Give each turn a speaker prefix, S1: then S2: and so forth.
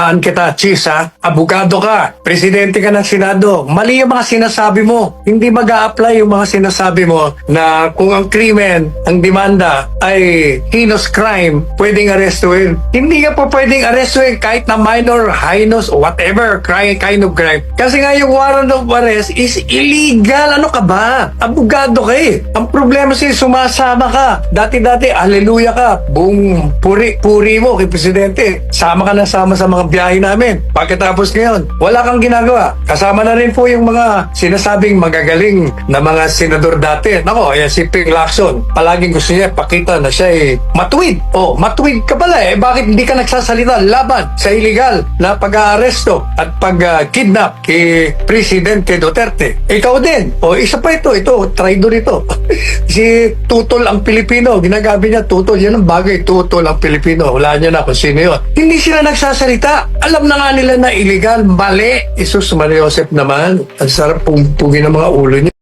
S1: Hulaan kita, Chis, ha? Abogado ka. Presidente ka ng Senado. Mali yung mga sinasabi mo. Hindi mag-a-apply yung mga sinasabi mo na kung ang krimen, ang demanda ay heinous crime, pwedeng arestuin. Hindi ka pa pwedeng arestuin kahit na minor, heinous, or whatever kind of crime. Kasi nga yung warrant of arrest is illegal. Ano ka ba? Abogado ka eh. Ang problema siya, sumasama ka. Dati-dati, hallelujah ka. Buong puri mo kay Presidente. Sama ka na sama sa mga biyahe namin. Pagkatapos ngayon, wala kang ginagawa. Kasama na rin po yung mga sinasabing magagaling na mga senador dati. Nako, ayan si Ping Lacson. Palaging gusto niya pakita na siya ay matuwid. Oh, matuwid ka pala eh. Bakit hindi ka nagsasalita laban sa illegal na pag-aaresto at pag-kidnap kay Presidente Duterte? Ikaw din. O, isa pa ito. Ito, traidor ito. Si Tutol ang Pilipino. Ginagabi niya Tutol. Yan ang bagay. Tutol ang Pilipino. Wala niya na kung sino yun. Hindi sila nagsasalita. Alam na nga nila na illegal. Mali. Isus Maria Joseph naman. Ang sarap pumpugi ng mga ulo niya.